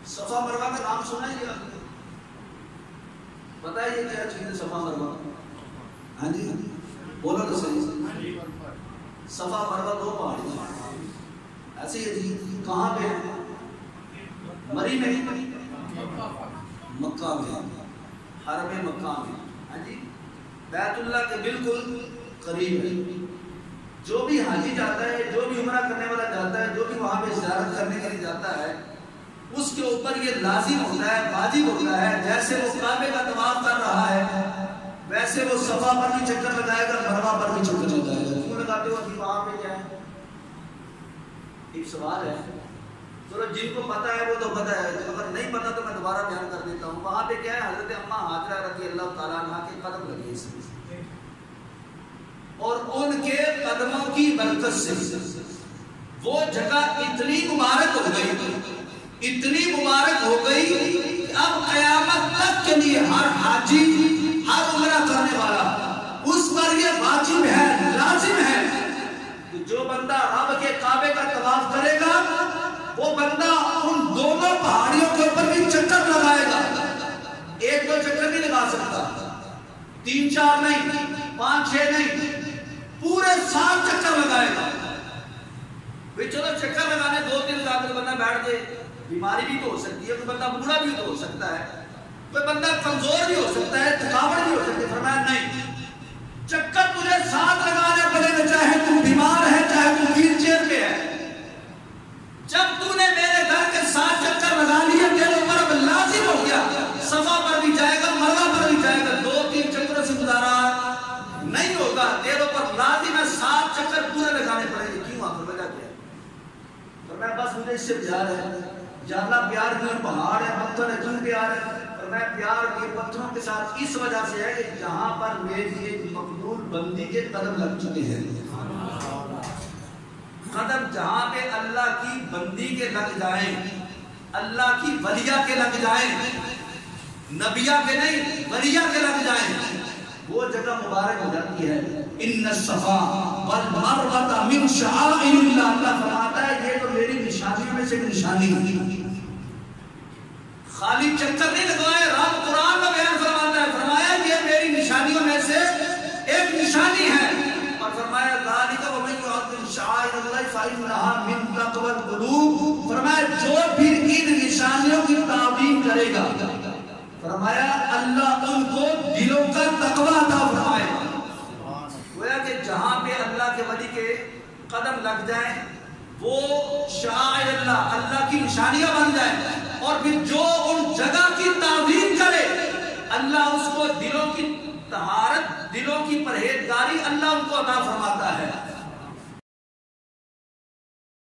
صفا مروہ کا نام سنا ہے آپ نے؟ پتہ ہے یہ کیا چیز ہے صفا مروہ؟ ہاں جی بولو تو صحیح. صفا مروہ دو پہاڑیاں ایسے ہی جی. کہاں پہ ہے؟ مری میں مکہ میں حرم مکہ میں. ہاں جی بیت اللہ کے بالکل قریب ہے. جو بھی حاجی جاتا ہے, جو بھی عمرہ کرنے والا جاتا ہے, جو بھی وہاں پہ زیارت کرنے کے لیے جاتا ہے, اس کے اوپر یہ لازم ہوتا ہے, واجب ہوتا ہے, جیسے وہ کعبے کا طواف کر رہا ہے ویسے وہ صفا پر بھی چکر لگائے گا, مروہ پر بھی چکر لگائے گا. کیوں لگاتے ہو کہ وہاں پہ کیا ہے؟ ایک سوال ہے. چلو جن کو پتہ ہے وہ تو پتہ ہے, اگر نہیں پتہ تو میں دوبارہ بیان کر دیتا ہوں. وہاں پہ کیا ہے؟ حضرت اماں ہاجرہ رضی اللہ تعالیٰ عنہ کے قدم لگے ہیں اور ان کے قدموں کی برکت سے وہ جگہ اتنی مبارک ہو گئی, اتنی مبارک ہو گئی کہ اب قیامت تک کے لیے ہر حاجی, ہر عمرہ کرنے والا اس پر یہ واجب ہے, لازم ہے کہ جو بندہ رب کے کعبے کا طواف کرے گا وہ بندہ ان دونوں پہاڑیوں کے اوپر بھی چکر لگائے گا. ایک دو چکر نہیں لگا سکتا, 3 4 نہیں, 5 6 نہیں, پورے 7 چکر لگائے گا. چلو چکر لگانے 2 3 لگا کر بندہ بیٹھ جائے, بیماری بھی تو ہو سکتی ہے, کوئی بندہ بوڑھا بھی تو ہو سکتا ہے, کوئی بندہ کمزور بھی ہو سکتا ہے, تھکاوٹ بھی ہو سکتی ہے. فرمایا نہیں, چکر تجھے 7 لگانے پڑے گا, چاہے تو بیمار ہے, چاہے تو ویل چیئر پہ ہے. جب تو نے میرے گھر کے 7 چکر لگا لیے, تیرے اوپر اب لازم ہو گیا, صفا پر بھی جائے گا, مروہ پر بھی جائے گا. 2 3 چکروں سے گزارا نہیں ہوگا, تیرے اوپر لازم ہے 7 چکر پورے لگانے پڑیں گے. کیوں؟ آپ وجہ کیا ہے؟ اور میں بس مجھے اس سے پیار ہے. یا اللہ پیار کیوں؟ پہاڑ ہے, پتھر ہے, کیوں پیار ہے؟ اور میں پیار کے پتھروں کے ساتھ اس وجہ سے ہے کہ جہاں پر میری ایک مقبول بندی کے قدم لگ چکے ہیں. قدم جہاں پہ اللہ کی بندی کے لگ جائیں, اللہ کی ولیہ کے لگ جائیں, نبیہ کے نہیں ولیہ کے لگ جائیں, وہ جگہ مبارک ہو جاتی ہے. ان الصفا والمروہ من شعائر اللہ. اللہ فرماتا ہے یہ تو میری نشانیوں میں سے ایک نشانی ہے. خالی چکر نہیں لگوائے, رب قرآن کا بیان فرماتا ہے, فرمایا یہ میری نشانیوں میں سے ایک نشانی ہے. اور فرمایا ذالک ومن یعظم شعائر اللہ فإنہا من تقوی القلوب. فرمایا جو بھی ان نشانیوں کی تعظیم کرے گا, فرمایا اللہ ان کو دلوں کا تقوی عطا فرمائے گا. گویا کہ جہاں پہ اللہ کے ولی کے قدم لگ جائیں وہ شعائر اللہ, اللہ کی نشانیاں بن جائیں, اور پھر جو ان جگہ کی تعظیم کرے اللہ اس کو دلوں کی طہارت, دلوں کی پرہیزگاری اللہ ان کو عطا